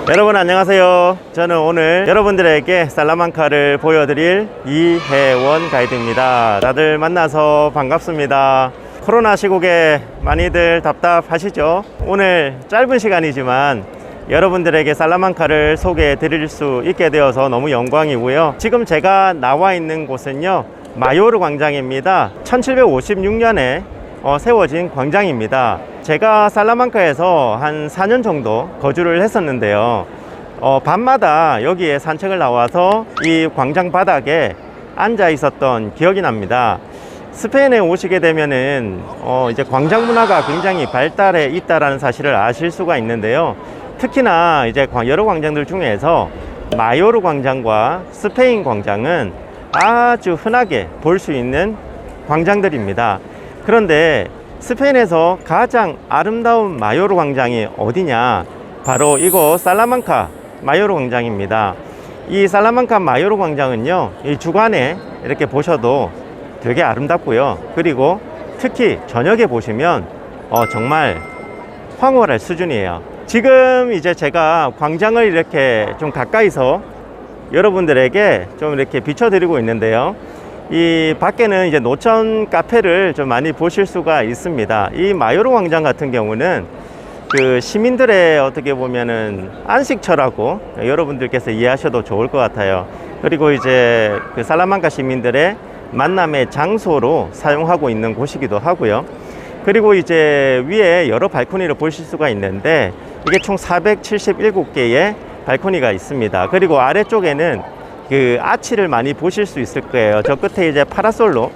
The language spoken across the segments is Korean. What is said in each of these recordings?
여러분 안녕하세요. 저는 오늘 여러분들에게 살라만카를 보여드릴 이혜원 가이드입니다. 다들 만나서 반갑습니다. 코로나 시국에 많이들 답답하시죠? 오늘 짧은 시간이지만 여러분들에게 살라만카를 소개해 드릴 수 있게 되어서 너무 영광이고요. 지금 제가 나와 있는 곳은요, 마요르 광장입니다. 1756년에 세워진 광장입니다. 제가 살라만카에서 한 4년 정도 거주를 했었는데요. 밤마다 여기에 산책을 나와서 이 광장 바닥에 앉아 있었던 기억이 납니다. 스페인에 오시게 되면은 이제 광장 문화가 굉장히 발달해 있다라는 사실을 아실 수가 있는데요. 특히나 이제 여러 광장들 중에서 마요르 광장과 스페인 광장은 아주 흔하게 볼 수 있는 광장들입니다. 그런데 스페인에서 가장 아름다운 마요르 광장이 어디냐? 바로 이곳 살라만카 마요르 광장입니다. 이 살라만카 마요르 광장은요, 이 주간에 이렇게 보셔도 되게 아름답고요. 그리고 특히 저녁에 보시면 정말 황홀할 수준이에요. 지금 이제 제가 광장을 이렇게 좀 가까이서 여러분들에게 좀 이렇게 비춰드리고 있는데요. 이 밖에는 이제 노천 카페를 좀 많이 보실 수가 있습니다. 이 마요르 광장 같은 경우는 그 시민들의 어떻게 보면은 안식처라고 여러분들께서 이해하셔도 좋을 것 같아요. 그리고 이제 그 살라만카 시민들의 만남의 장소로 사용하고 있는 곳이기도 하고요. 그리고 이제 위에 여러 발코니를 보실 수가 있는데 이게 총 477개의 발코니가 있습니다. 그리고 아래쪽에는 그 아치를 많이 보실 수 있을 거예요. 저 끝에 이제 파라솔로,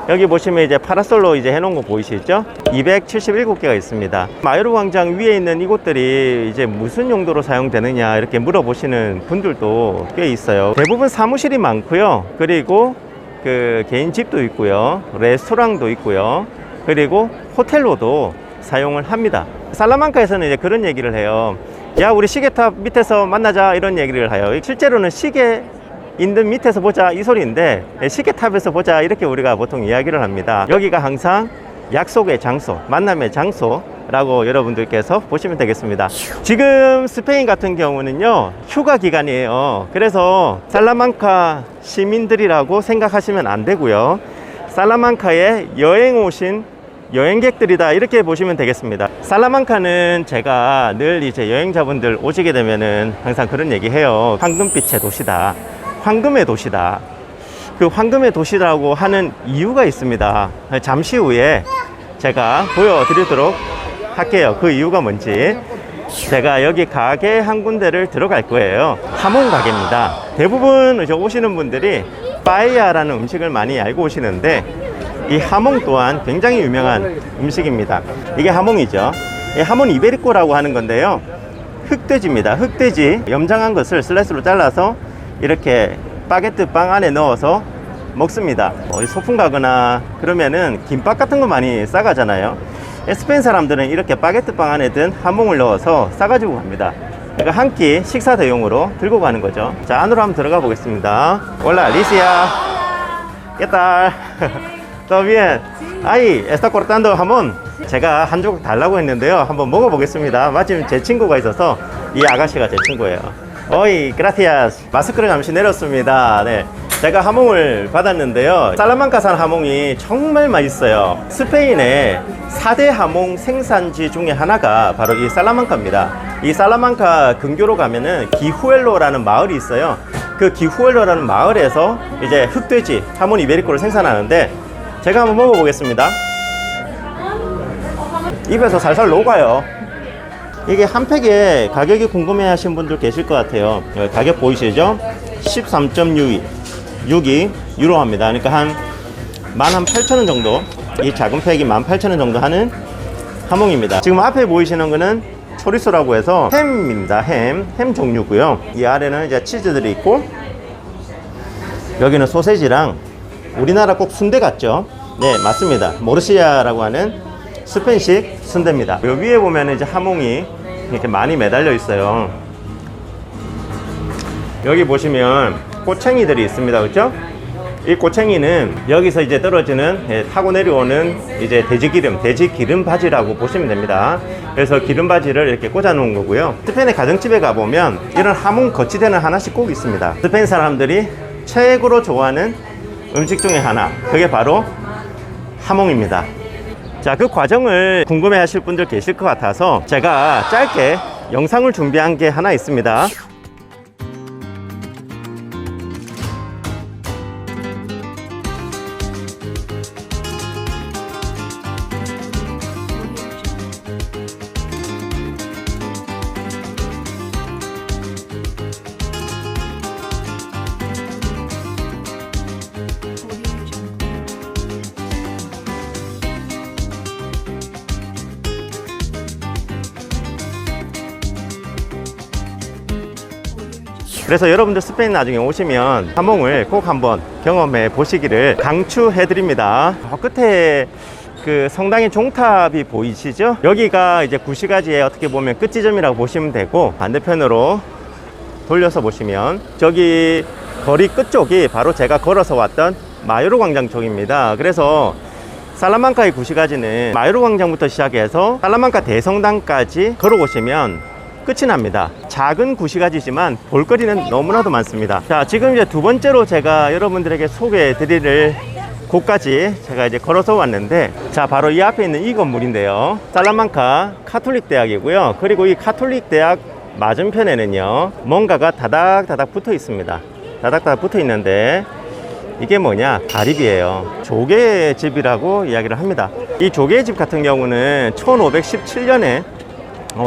여기 보시면 이제 파라솔로 이제 해놓은 거 보이시죠? 277개가 있습니다. 마요르 광장 위에 있는 이곳들이 이제 무슨 용도로 사용되느냐 이렇게 물어보시는 분들도 꽤 있어요. 대부분 사무실이 많고요. 그리고 그 개인 집도 있고요. 레스토랑도 있고요. 그리고 호텔로도 사용을 합니다. 살라만카에서는 이제 그런 얘기를 해요. 야, 우리 시계탑 밑에서 만나자, 이런 얘기를 해요. 실제로는 시계 있는 밑에서 보자 이 소리인데 시계탑에서 보자 이렇게 우리가 보통 이야기를 합니다. 여기가 항상 약속의 장소, 만남의 장소라고 여러분들께서 보시면 되겠습니다. 지금 스페인 같은 경우는요, 휴가 기간이에요. 그래서 살라만카 시민들이라고 생각하시면 안 되고요, 살라만카에 여행 오신 여행객들이다 이렇게 보시면 되겠습니다. 살라만카는 제가 늘 이제 여행자분들 오시게 되면은 항상 그런 얘기 해요. 황금빛의 도시다, 황금의 도시다. 그 황금의 도시라고 하는 이유가 있습니다. 잠시 후에 제가 보여드리도록 할게요. 그 이유가 뭔지. 제가 여기 가게 한 군데를 들어갈 거예요. 하몽 가게입니다. 대부분 이제 오시는 분들이 빠에야라는 음식을 많이 알고 오시는데 이 하몽 또한 굉장히 유명한 음식입니다. 이게 하몽이죠. 이 하몬 이베리코라고 하는 건데요, 흑돼지입니다. 흑돼지 염장한 것을 슬라이스로 잘라서 이렇게 바게트 빵 안에 넣어서 먹습니다. 소풍 가거나 그러면은 김밥 같은 거 많이 싸가잖아요. 스페인 사람들은 이렇게 바게트 빵 안에 든 하몽을 넣어서 싸가지고 갑니다. 그러니까 한 끼 식사 대용으로 들고 가는 거죠. 자, 안으로 한번 들어가 보겠습니다. Hola, Alicia. ¿Qué tal? ¿Todo bien? Ay, está cortando jamón. 제가 한 조각 달라고 했는데요, 한번 먹어보겠습니다. 마침 제 친구가 있어서, 이 아가씨가 제 친구예요. Oy, gracias. 마스크를 잠시 내렸습니다. 네, 제가 하몽을 받았는데요, 살라만카산 하몽이 정말 맛있어요. 스페인의 4대 하몽 생산지 중에 하나가 바로 이 살라만카입니다. 이 살라만카 근교로 가면은 기후엘로라는 마을이 있어요. 그 기후엘로라는 마을에서 이제 흑돼지 하몬 이베리코를 생산하는데, 제가 한번 먹어보겠습니다. 입에서 살살 녹아요. 이게 한 팩에 가격이 궁금해 하신 분들 계실 것 같아요. 가격 보이시죠? 13.62 유로 합니다. 그러니까 한 18,000원 정도, 이 작은 팩이 18,000원 정도 하는 하몽입니다. 지금 앞에 보이시는 거는 초리소라고 해서 햄입니다. 햄 종류고요. 이 아래는 이제 치즈들이 있고, 여기는 소세지랑, 우리나라 꼭 순대 같죠? 네, 맞습니다. 모르시아라고 하는 스페인식 순대입니다. 요 위에 보면 이제 하몽이 이렇게 많이 매달려 있어요. 여기 보시면 꼬챙이들이 있습니다. 그렇죠? 이 꼬챙이는 여기서 이제 떨어지는 타고 내려오는 이제 돼지 기름 바지라고 보시면 됩니다. 그래서 기름바지를 이렇게 꽂아 놓은 거고요. 스페인의 가정집에 가보면 이런 하몽 거치대는 하나씩 꼭 있습니다. 스페인 사람들이 최고로 좋아하는 음식 중에 하나, 그게 바로 하몽입니다. 자, 그 과정을 궁금해 하실 분들 계실 것 같아서 제가 짧게 영상을 준비한 게 하나 있습니다. 그래서 여러분들 스페인 나중에 오시면 하몽을 꼭 한번 경험해 보시기를 강추해 드립니다. 끝에 그 성당의 종탑이 보이시죠? 여기가 이제 구시가지의 어떻게 보면 끝지점이라고 보시면 되고, 반대편으로 돌려서 보시면 저기 거리 끝쪽이 바로 제가 걸어서 왔던 마요르 광장 쪽입니다. 그래서 살라만카의 구시가지는 마요르 광장부터 시작해서 살라만카 대성당까지 걸어오시면 끝이 납니다. 작은 구시가지지만 볼거리는 너무나도 많습니다. 자, 지금 이제 두 번째로 제가 여러분들에게 소개해 드릴 곳까지 제가 이제 걸어서 왔는데, 자, 바로 이 앞에 있는 이 건물인데요. 살라만카 카톨릭 대학이고요. 그리고 이 카톨릭 대학 맞은편에는요, 뭔가가 다닥다닥 붙어 있습니다. 다닥다닥 붙어 있는데 이게 뭐냐? 가리비예요. 조개집이라고 이야기를 합니다. 이 조개집 같은 경우는 1517년에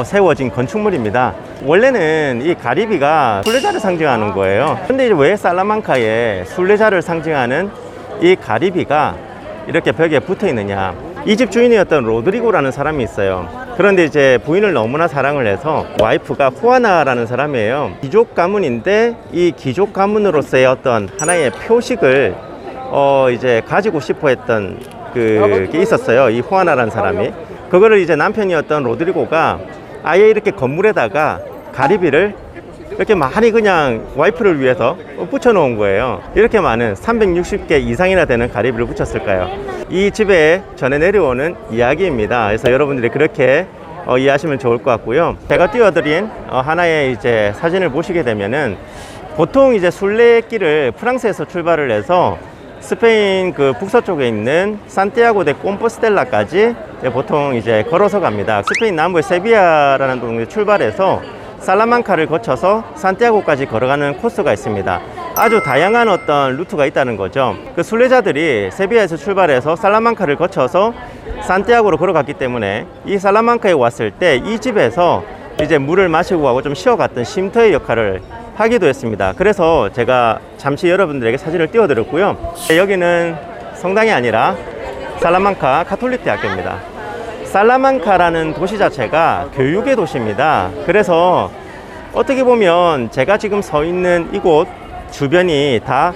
세워진 건축물입니다. 원래는 이 가리비가 순례자를 상징하는 거예요. 근데 이제 왜 살라만카에 순례자를 상징하는 이 가리비가 이렇게 벽에 붙어 있느냐? 이 집 주인이었던 로드리고라는 사람이 있어요. 그런데 이제 부인을 너무나 사랑을 해서 와이프가 후아나라는 사람이에요. 귀족 가문인데 이 귀족 가문으로서의 어떤 하나의 표식을 이제 가지고 싶어 했던 그게 있었어요. 이 후아나라는 사람이. 그거를 이제 남편이었던 로드리고가 아예 이렇게 건물에다가 가리비를 이렇게 많이 그냥 와이프를 위해서 붙여 놓은 거예요. 이렇게 많은 360개 이상이나 되는 가리비를 붙였을까요? 이 집에 전해 내려오는 이야기입니다. 그래서 여러분들이 그렇게 이해하시면 좋을 것 같고요. 제가 띄워드린 하나의 이제 사진을 보시게 되면은, 보통 이제 순례길을 프랑스에서 출발을 해서 스페인 그 북서쪽에 있는 산티아고 데 콤포스텔라까지 보통 이제 걸어서 갑니다. 스페인 남부의 세비야라는 동네 출발해서 살라만카를 거쳐서 산티아고까지 걸어가는 코스가 있습니다. 아주 다양한 어떤 루트가 있다는 거죠. 그 순례자들이 세비야에서 출발해서 살라만카를 거쳐서 산티아고로 걸어갔기 때문에 이 살라만카에 왔을 때 이 집에서 이제 물을 마시고 가고 좀 쉬어갔던 쉼터의 역할을 하기도 했습니다. 그래서 제가 잠시 여러분들에게 사진을 띄워드렸고요. 여기는 성당이 아니라 살라만카 카톨릭 대학교입니다. 살라만카라는 도시 자체가 교육의 도시입니다. 그래서 어떻게 보면 제가 지금 서 있는 이곳 주변이 다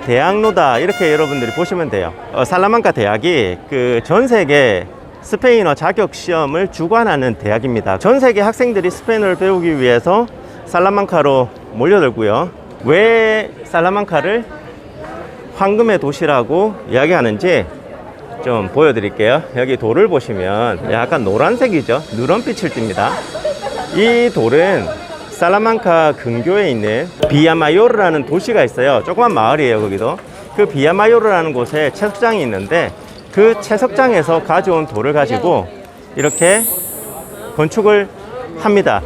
대학로다, 이렇게 여러분들이 보시면 돼요. 살라만카 대학이 그 전 세계 스페인어 자격 시험을 주관하는 대학입니다. 전 세계 학생들이 스페인어를 배우기 위해서 살라만카로 몰려들고요. 왜 살라만카를 황금의 도시라고 이야기하는지 좀 보여드릴게요. 여기 돌을 보시면 약간 노란색이죠. 누런빛을 띱니다. 이 돌은 살라만카 근교에 있는 비아마요르라는 도시가 있어요. 조그만 마을이에요. 거기도 그 비아마요르라는 곳에 채석장이 있는데, 그 채석장에서 가져온 돌을 가지고 이렇게 건축을 합니다.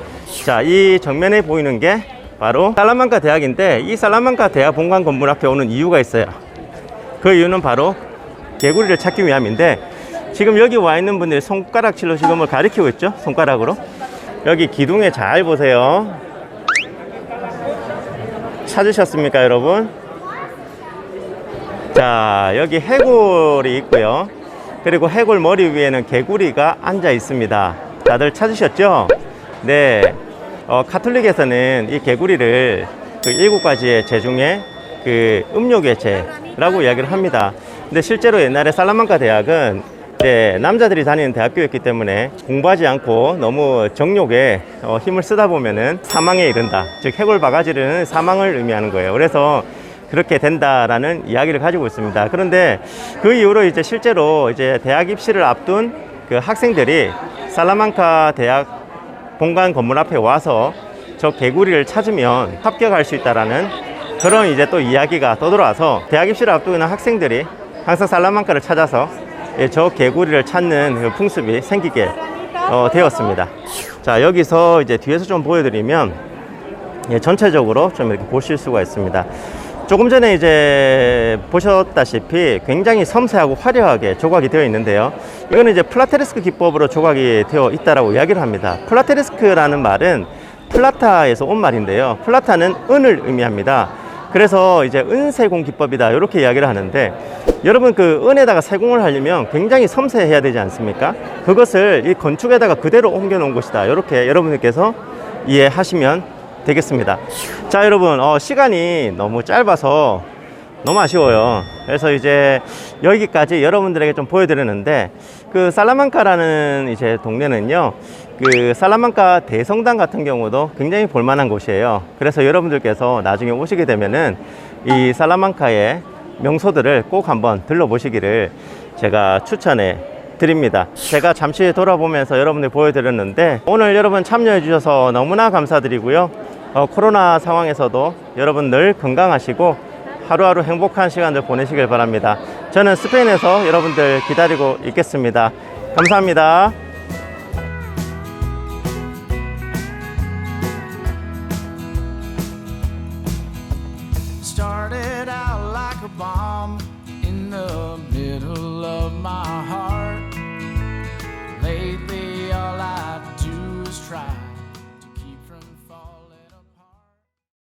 자, 이 정면에 보이는 게 바로 살라만카 대학인데, 이 살라만카 대학 본관 건물 앞에 오는 이유가 있어요. 그 이유는 바로 개구리를 찾기 위함인데, 지금 여기 와 있는 분들이 손가락질로 지금을 가리키고 있죠. 손가락으로. 여기 기둥에 잘 보세요. 찾으셨습니까, 여러분? 자, 여기 해골이 있고요. 그리고 해골 머리 위에는 개구리가 앉아 있습니다. 다들 찾으셨죠? 네. 카톨릭에서는 이 개구리를 그 7가지의 제 중에 그 음욕의 죄라고 이야기를 합니다. 근데 실제로 옛날에 살라만카 대학은 남자들이 다니는 대학교였기 때문에 공부하지 않고 너무 정욕에 힘을 쓰다 보면은 사망에 이른다. 즉 해골 바가지는 사망을 의미하는 거예요. 그래서 그렇게 된다라는 이야기를 가지고 있습니다. 그런데 그 이후로 이제 실제로 이제 대학 입시를 앞둔 그 학생들이 살라만카 대학 본관 건물 앞에 와서 저 개구리를 찾으면 합격할 수 있다라는 그런 이제 또 이야기가 떠들어와서 대학 입시를 앞두고 있는 학생들이 항상 살라만카를 찾아서 저 개구리를 찾는 그 풍습이 생기게 되었습니다. 자, 여기서 이제 뒤에서 좀 보여드리면 전체적으로 좀 이렇게 보실 수가 있습니다. 조금 전에 이제 보셨다시피 굉장히 섬세하고 화려하게 조각이 되어 있는데요. 이거는 이제 플라테리스크 기법으로 조각이 되어 있다라고 이야기를 합니다. 플라테리스크라는 말은 플라타에서 온 말인데요. 플라타는 은을 의미합니다. 그래서 이제 은세공 기법이다 이렇게 이야기를 하는데, 여러분 그 은에다가 세공을 하려면 굉장히 섬세해야 되지 않습니까? 그것을 이 건축에다가 그대로 옮겨 놓은 것이다 이렇게 여러분들께서 이해하시면 되겠습니다. 자, 여러분 시간이 너무 짧아서 너무 아쉬워요. 그래서 이제 여기까지 여러분들에게 좀 보여드렸는데, 그 살라만카라는 이제 동네는요, 그 살라만카 대성당 같은 경우도 굉장히 볼만한 곳이에요. 그래서 여러분들께서 나중에 오시게 되면은 이 살라만카의 명소들을 꼭 한번 들러보시기를 제가 추천해 드립니다. 제가 잠시 돌아보면서 여러분들 보여드렸는데, 오늘 여러분 참여해 주셔서 너무나 감사드리고요. 코로나 상황에서도 여러분 늘 건강하시고 하루하루 행복한 시간들 보내시길 바랍니다. 저는 스페인에서 여러분들 기다리고 있겠습니다. 감사합니다.